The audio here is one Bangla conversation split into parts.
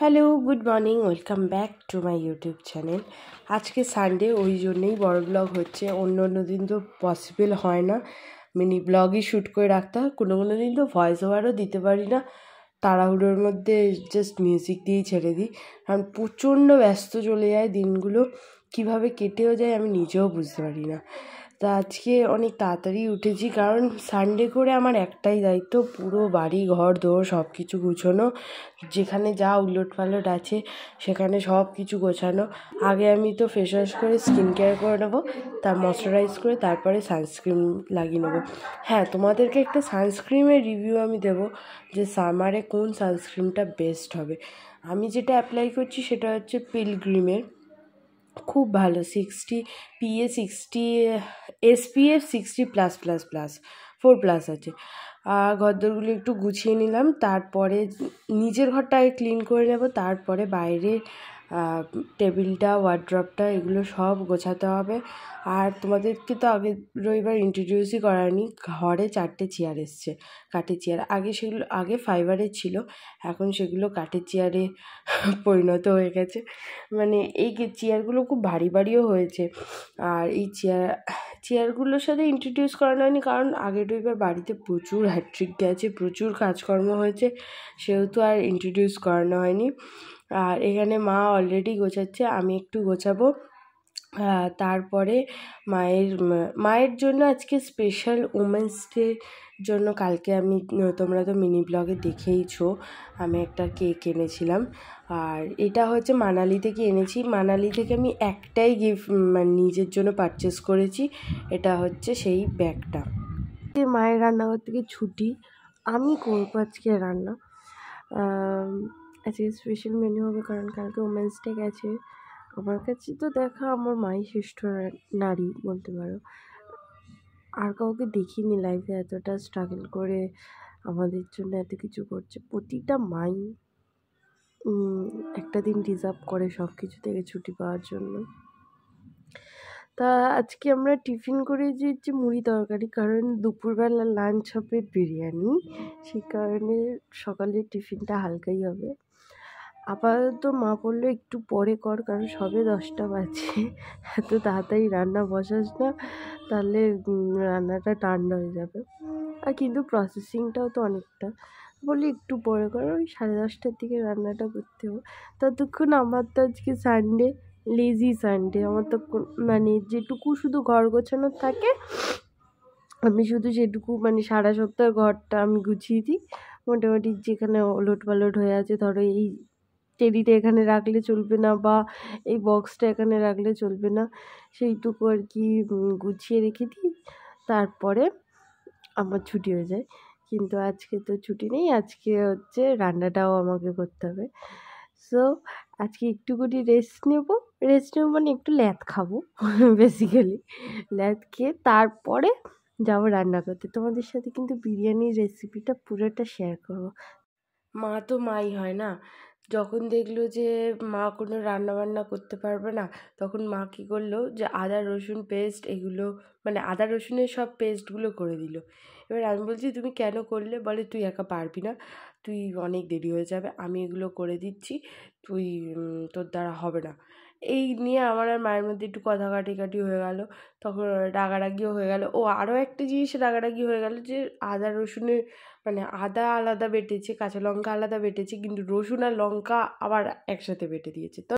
Hello, good morning, welcome back to my YouTube channel. আজকে সানডে, ওই জন্যেই বড় ব্লগ হচ্ছে। অন্য দিন তো পসিবল হয় না, মিনি ব্লগই শ্যুট করে রাখতে হয়। কোনো দিন তো ভয়েস ওভারও দিতে পারি না, তাড়াহুড়োর মধ্যে জাস্ট মিউজিক দিয়েই ছেড়ে দিই। কারণ প্রচণ্ড ব্যস্ত চলে যায় দিনগুলো, কীভাবে কেটেও যায় আমি নিজেও বুঝতে পারি না। তা আজকে অনেক তাড়াতাড়ি উঠেছি, কারণ সানডে করে আমার একটাই দায়িত্ব, পুরো বাড়ি ঘর দোর সব কিছু গুছোনো, যেখানে যা উলট পালট আছে সেখানে সব কিছু গোছানো। আগে আমি তো ফেস ওয়াশ করে স্কিন কেয়ার করে নেবো, তার ময়শ্চারাইজ করে তারপরে সানস্ক্রিন লাগিয়ে নেবো। হ্যাঁ, তোমাদেরকে একটা সানস্ক্রিনের রিভিউ আমি দেবো যে সামারে কোন সানস্ক্রিনটা বেস্ট হবে। আমি যেটা অ্যাপ্লাই করছি সেটা হচ্ছে পিলগ্রিমের, খুব ভালো, 60 SPF 60+++, 4+ আছে। ঘরদোরগুলো একটু গুছিয়ে নিলাম, তারপরে নিজের ঘরটা আগে ক্লিন করে নেব, তারপরে বাইরে টেবিলটা, ওয়ার্ড্রপটা, এগুলো সব গোছাতে হবে। আর তোমাদেরকে তো আগে রবিবার ইন্ট্রোডিউসই করায়নি, ঘরে 4টে চেয়ার এসছে, কাঠের চেয়ার। আগে ফাইবারের ছিল, এখন সেগুলো কাঠের চেয়ারে পরিণত হয়ে গেছে। মানে এই চেয়ারগুলো খুব ভারী ভারীও হয়েছে। আর এই চেয়ারগুলোর সাথে ইন্ট্রোডিউস করানো হয়নি, কারণ আগের রবিবার বাড়িতে প্রচুর হ্যাট্রিক গেছে, প্রচুর কাজকর্ম হয়েছে, সেহেতু আর ইন্ট্রোডিউস করানো হয়নি। আর এখানে মা অলরেডি গোছাচ্ছে, আমি একটু গোছাবো। তারপরে মায়ের জন্য আজকে স্পেশাল উমেন্স ডে জন্য কালকে তোমরা তো মিনি ব্লগে দেখেইছো, আমি একটা কেক এনেছিলাম। আর এটা হচ্ছে মানালি থেকে এনেছি। মানালি থেকে আমি একটাই গিফট মানে নিজের জন্য পারচেস করেছি, এটা হচ্ছে সেই ব্যাগটা। মায়ের রান্নাঘর থেকে ছুটি, আমি করবো আজকে রান্না। আজকে স্পেশাল মেনু হবে, কারণ কালকে উমেন্স ডে গেছে। আমার কাছে তো দেখা আমার মাই শ্রেষ্ঠ নারী বলতে পারো। আর কাউকে দেখিনি লাইফে এতটা স্ট্রাগল করে আমাদের জন্য এত কিছু করছে। প্রতিটা মাই একটা দিন ডিজার্ভ করে সব কিছু থেকে ছুটি পাওয়ার জন্য। তা আজকে আমরা টিফিন করে দিয়েছি মুড়ি তরকারি, কারণ দুপুরবেলা লাঞ্চ হবে বিরিয়ানি, সেই কারণে সকালের টিফিনটা হালকাই হবে। আপাতত মা বললো একটু পরে কর, কারণ সবে 10টা বাজে, এত তাড়াতাড়ি রান্না বসাস না, তাহলে রান্নাটা ঠান্ডা হয়ে যাবে। আর কিন্তু প্রসেসিংটাও তো অনেকটা, বলি একটু পরে কর, ওই 10:30টার দিকে রান্নাটা করতে হবে। ততক্ষণ আমার তো আজকে সানডে, লেজি সানডে, আমার তো মানে যেটুকু শুধু ঘর গোছানোর থাকে, আমি শুধু সেটুকু মানে সারা সপ্তাহের ঘরটা আমি গুছিয়ে দিই মোটামুটি। যেখানে ওলট পালট হয়ে আছে, ধরো এই টেডিটা এখানে রাখলে চলবে না, বা এই বক্সটা এখানে রাখলে চলবে না, সেইটুকু আর কি গুছিয়ে রেখে দিই, তারপরে আমার ছুটি হয়ে যায়। কিন্তু আজকে তো ছুটি নেই, আজকে হচ্ছে রান্নাটাও আমাকে করতে হবে। সো আজকে একটুখানি রেস্ট নেব মানে একটু ল্যাদ খাবো বেসিক্যালি। ল্যাদ খেয়ে তারপরে যাবো রান্না করতে। তোমাদের সাথে কিন্তু বিরিয়ানির রেসিপিটা পুরোটা শেয়ার করবো। মা তো মাই হয় না, যখন দেখলো যে মা কোনো রান্নাবান্না করতে পারবে না, তখন মা কী করলো যে আদা রসুন পেস্ট এগুলো, মানে আদা রসুনের সব পেস্টগুলো করে দিল। এবার আমি বলছি তুমি কেন করলে? বলে তুই একা পারবি না, তুই অনেক দেরি হয়ে যাবে, আমি এগুলো করে দিচ্ছি, তোর দ্বারা হবে না। এই নিয়ে আমার আর মায়ের মধ্যে একটু কথা কাটি হয়ে গেল, তখন রাগারাগিও হয়ে গেল। ও আরও একটা জিনিস রাগারাগি হয়ে গেল, যে আদা রসুনের মানে আদা আলাদা বেটেছে, কাঁচা লঙ্কা আলাদা বেটেছে, কিন্তু রসুন আর লঙ্কা আবার একসাথে বেটে দিয়েছে। তো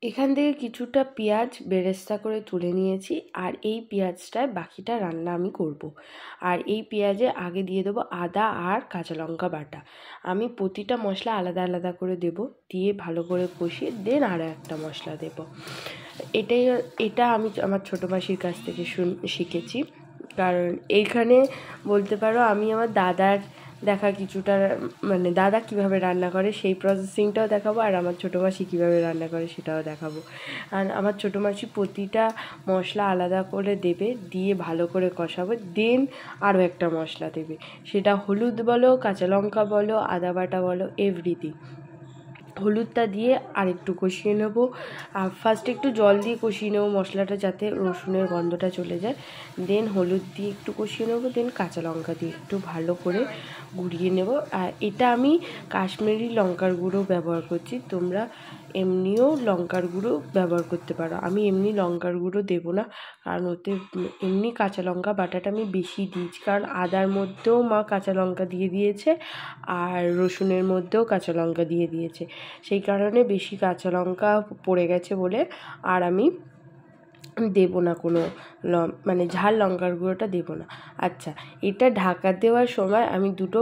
এখান থেকে কিছুটা পেঁয়াজ বেরেস্তা করে তুলে নিয়েছি, আর এই পেঁয়াজটায় বাকিটা রান্না আমি করব। আর এই পেঁয়াজে আগে দিয়ে দেবো আদা আর কাঁচা লঙ্কা বাটা। আমি প্রতিটা মশলা আলাদা আলাদা করে দেব, দিয়ে ভালো করে কষিয়ে দেন আরও একটা মশলা দেব। এটা আমি আমার ছোটো মাসির কাছ থেকে শিখেছি। কারণ এইখানে বলতে পারো আমি আমার দাদার দেখা কিছুটা, মানে দাদা কীভাবে রান্না করে সেই প্রসেসিংটাও দেখাবো, আর আমার ছোটো মাসি কীভাবে রান্না করে সেটাও দেখাবো। আর আমার ছোটো মাসি প্রতিটা মশলা আলাদা করে দেবে, দিয়ে ভালো করে কষাবো, দেন আরও একটা মশলা দেবে, সেটা হলুদ বলো, কাঁচা লঙ্কা বলো, আদা বাটা বলো, এভরিথিং। হলুদটা দিয়ে আর একটু কষিয়ে নেবো। আর ফার্স্টে একটু জল দিয়ে কষিয়ে নেবো মশলাটা, যাতে রসুনের গন্ধটা চলে যায়। দেন হলুদ দিয়ে একটু কষিয়ে নেবো, দেন কাঁচা লঙ্কা দিয়ে একটু ভালো করে গুঁড়িয়ে নেব। আর এটা আমি কাশ্মীরি লঙ্কার গুঁড়ো ব্যবহার করছি, তোমরা এমনিও লঙ্কার গুঁড়ো ব্যবহার করতে পারো। আমি এমনি লঙ্কার গুঁড়ো দেবো না, কারণ ওতে এমনি কাঁচা লঙ্কা বাটাটা আমি বেশি দিয়েছি, কারণ আদার মধ্যেও মা কাঁচা লঙ্কা দিয়ে দিয়েছে আর রসুনের মধ্যেও কাঁচা লঙ্কা দিয়ে দিয়েছে, সেই কারণে বেশি কাঁচা লঙ্কা পড়ে গেছে বলে আর আমি দেবো না কোনো মানে ঝাল লঙ্কার গুঁড়োটা দেবো না। আচ্ছা, এটা ঢাকা দেওয়ার সময় আমি দুটো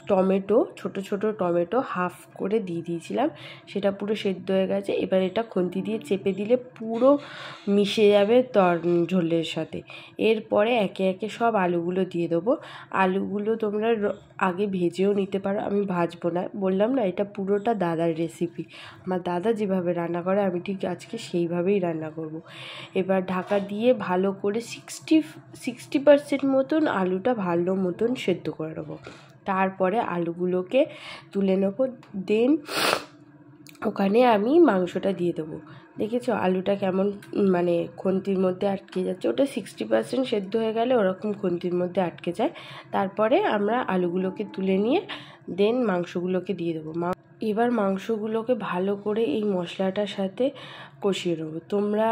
টমেটো, ছোট ছোট টমেটো হাফ করে দিয়ে দিয়েছিলাম, সেটা পুরো সেদ্ধ হয়ে গেছে। এবার এটা খুন্তি দিয়ে চেপে দিলে পুরো মিশে যাবে ঝোলের সাথে। এরপরে একে একে সব আলুগুলো দিয়ে দেবো। আলুগুলো তোমরা আগে ভেজেও নিতে পারো, আমি ভাজবো না, বললাম না এটা পুরোটা দাদার রেসিপি। আমার দাদা যেভাবে রান্না করে আমি ঠিক আজকে সেইভাবেই রান্না করব। এবার ঢাকা দিয়ে ভালো করে 60% মতন আলুটা ভালো মতন সেদ্ধ করে নেবো। তারপরে আলুগুলোকে তুলে নেবো, দেন ওখানে আমি মাংসটা দিয়ে দেবো। দেখেছো আলুটা কেমন মানে খুন্তির মধ্যে আটকে যাচ্ছে, ওটা 60% সেদ্ধ হয়ে গেলে ওরকম খুন্তির মধ্যে আটকে যায়। তারপরে আমরা আলুগুলোকে তুলে নিয়ে দেন মাংসগুলোকে দিয়ে দেবো। এবার মাংসগুলোকে ভালো করে এই মশলাটার সাথে কষিয়ে নেবো। তোমরা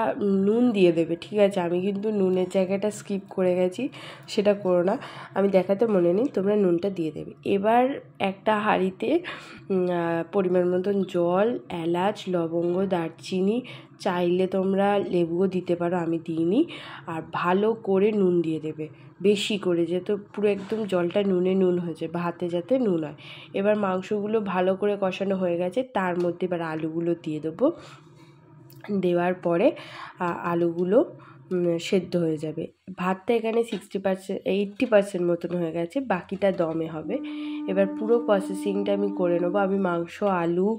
নুন দিয়ে দেবে, ঠিক আছে, আমি কিন্তু নুনের জায়গাটা স্কিপ করে গেছি, সেটা করো না, আমি দেখাতে মনে নেই, তোমরা নুনটা দিয়ে দেবে। এবার একটা হাঁড়িতে পরিমাণ মতন জল, এলাচ, লবঙ্গ, দারচিনি, চাইলে তোমরা লেবুও দিতে পারো, আমি দিইনি, আর ভালো করে নুন দিয়ে দেবে, বেশি করে, যেহেতু পুরো একদম জলটা নুনে নুন হয়েছে, ভাতে যাতে নুন হয়। এবার মাংসগুলো ভালো করে কষানো হয়ে গেছে, তার মধ্যে এবার আলুগুলো দিয়ে দেবো। দেওয়ার পরে আলুগুলো সেদ্ধ হয়ে যাবে। ভাতটা এখানে 80% মতন হয়ে গেছে, বাকিটা দমে হবে। এবার পুরো প্রসেসিংটা আমি করে নেবো। আমি মাংস, আলু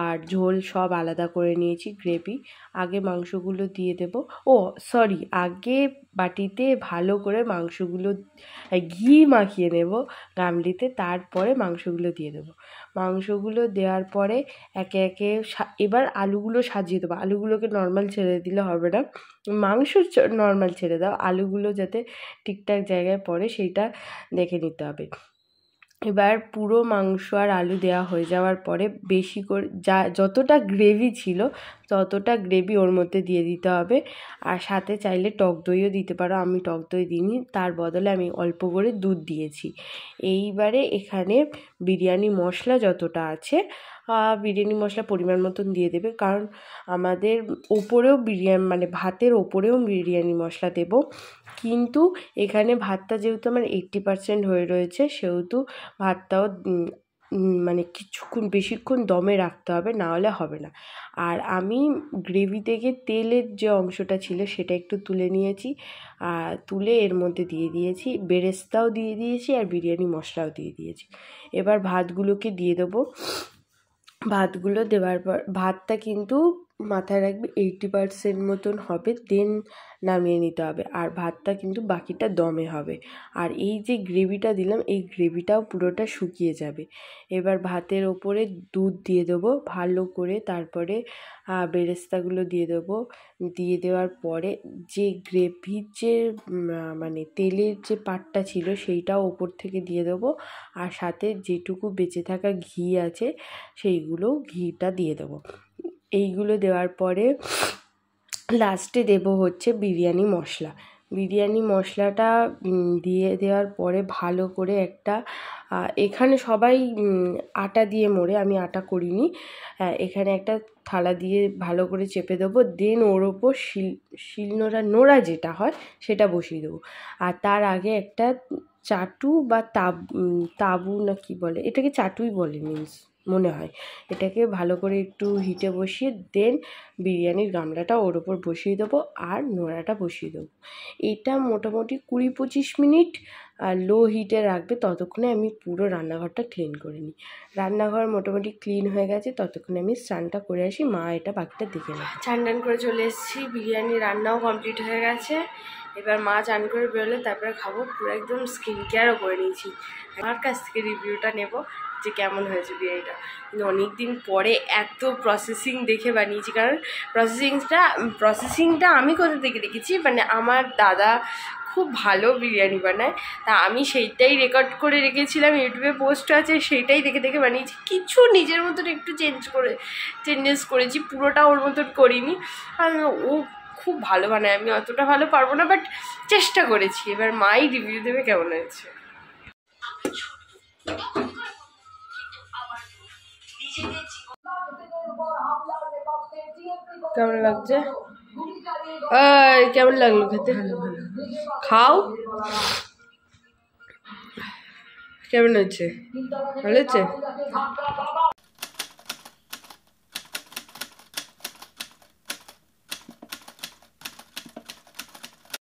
আর ঝোল সব আলাদা করে নিয়েছি, গ্রেভি। আগে মাংসগুলো দিয়ে দেব, আগে বাটিতে ভালো করে মাংসগুলো ঘি মাখিয়ে নেব গামলিতে, তারপরে মাংসগুলো দিয়ে দেবো। মাংসগুলো দেওয়ার পরে একে একে এবার আলুগুলো সাজিয়ে দেবো। আলুগুলোকে নর্মাল ছেড়ে দিলে হবে না, মাংস নর্মাল ছেড়ে দাও, আলুগুলো যাতে ঠিকঠাক জায়গায় পড়ে সেইটা দেখে নিতে হবে। এবার পুরো মাংস আর আলু দেওয়া হয়ে যাওয়ার পরে বেশি করে যতটা গ্রেভি ছিল ততটা গ্রেভি ওর মধ্যে দিয়ে দিতে হবে। আর সাথে চাইলে টক দইও দিতে পারো, আমি টক দই দিইনি, তার বদলে আমি অল্প করে দুধ দিয়েছি। এইবারে এখানে বিরিয়ানি মশলা যতটা আছে, বিরিয়ানি মশলা পরিমাণ মতন দিয়ে দেবে, কারণ আমাদের ওপরেও মানে ভাতের ওপরেও বিরিয়ানি মশলা দেব। কিন্তু এখানে ভাতটা যেহেতু আমার 80% হয়ে রয়েছে, সেহেতু ভাতটাও মানে বেশিক্ষণ দমে রাখতে হবে, না হলে হবে না। আর আমি গ্রেভি থেকে তেলের যে অংশটা ছিল সেটা একটু তুলে নিয়েছি, আর তুলে এর মধ্যে দিয়ে দিয়েছি, বেরেস্তাও দিয়ে দিয়েছি আর বিরিয়ানি মশলাও দিয়ে দিয়েছি। এবার ভাতগুলোকে দিয়ে দেবো। ভাতগুলো দেওয়ার পর ভাতটা কিন্তু মাথায় রাখবে 80% মতন হবে, দেন নামিয়ে নিতে হবে, আর ভাতটা কিন্তু বাকিটা দমে হবে। আর এই যে গ্রেভিটা দিলাম, এই গ্রেভিটাও পুরোটা শুকিয়ে যাবে। এবার ভাতের ওপরে দুধ দিয়ে দেবো ভালো করে, তারপরে বেরেস্তাগুলো দিয়ে দেবো। দিয়ে দেওয়ার পরে যে গ্রেভির যে মানে তেলের যে পাটটা ছিল সেইটাও ওপর থেকে দিয়ে দেবো, আর সাথে যেটুকু বেঁচে থাকা ঘি আছে ঘিটা দিয়ে দেবো। এইগুলো দেওয়ার পরে লাস্টে দেবো হচ্ছে বিরিয়ানি মশলা। বিরিয়ানি মশলাটা দিয়ে দেওয়ার পরে ভালো করে একটা এখানে সবাই আটা দিয়ে মোড়ে, আমি আটা করিনি। এখানে একটা থালা দিয়ে ভালো করে চেপে দেবো, দেন ওর ওপর নোড়া যেটা হয় সেটা বসিয়ে দেবো। আর তার আগে একটা চাটু বা তাবু না কি বলে, এটাকে চাটুই বলে মিন্স মনে হয়, এটাকে ভালো করে একটু হিটে বসিয়ে দেন বিরিয়ানির গামলাটা ওর ওপর বসিয়ে দেবো আর নোড়াটা বসিয়ে দেবো। এটা মোটামুটি 20-25 মিনিট লো হিটে রাখবে। ততক্ষণে আমি পুরো রান্নাঘরটা ক্লিন করে নিই। রান্নাঘর মোটামুটি ক্লিন হয়ে গেছে, ততক্ষণে আমি স্নানটা করে আসি, মা এটা বাকিটা দেখে নেয়। চান টান করে চলে এসেছি, বিরিয়ানি রান্নাও কমপ্লিট হয়ে গেছে। এবার মা চান করে বেরোলে তারপরে খাবো। পুরো একদম স্কিন কেয়ারও করে নিয়েছি। আমার কাছ থেকে রিভিউটা নেব যে কেমন হয়েছে বিরিয়ানিটা। কিন্তু অনেক দিন পরে এত প্রসেসিং দেখে বানিয়েছি, কারণ প্রসেসিংটা আমি কোথা থেকে দেখেছি, মানে আমার দাদা খুব ভালো বিরিয়ানি বানায়, তা আমি সেইটাই রেকর্ড করে রেখেছিলাম, ইউটিউবে পোস্ট আছে, সেইটাই দেখে দেখে বানিয়েছি। কিছু নিজের মতন একটু চেঞ্জেস করেছি, পুরোটা ওর মতন করিনি। আর ও খুব ভালো বানায়, আমি অতটা ভালো পারবো না, বাট চেষ্টা করেছি। এবার মাই রিভিউ দেবে কেমন হয়েছে। কেমন লাগছে? কেমন লাগলো খেতে? খাও। কেমন হয়েছে? ভালো হয়েছে?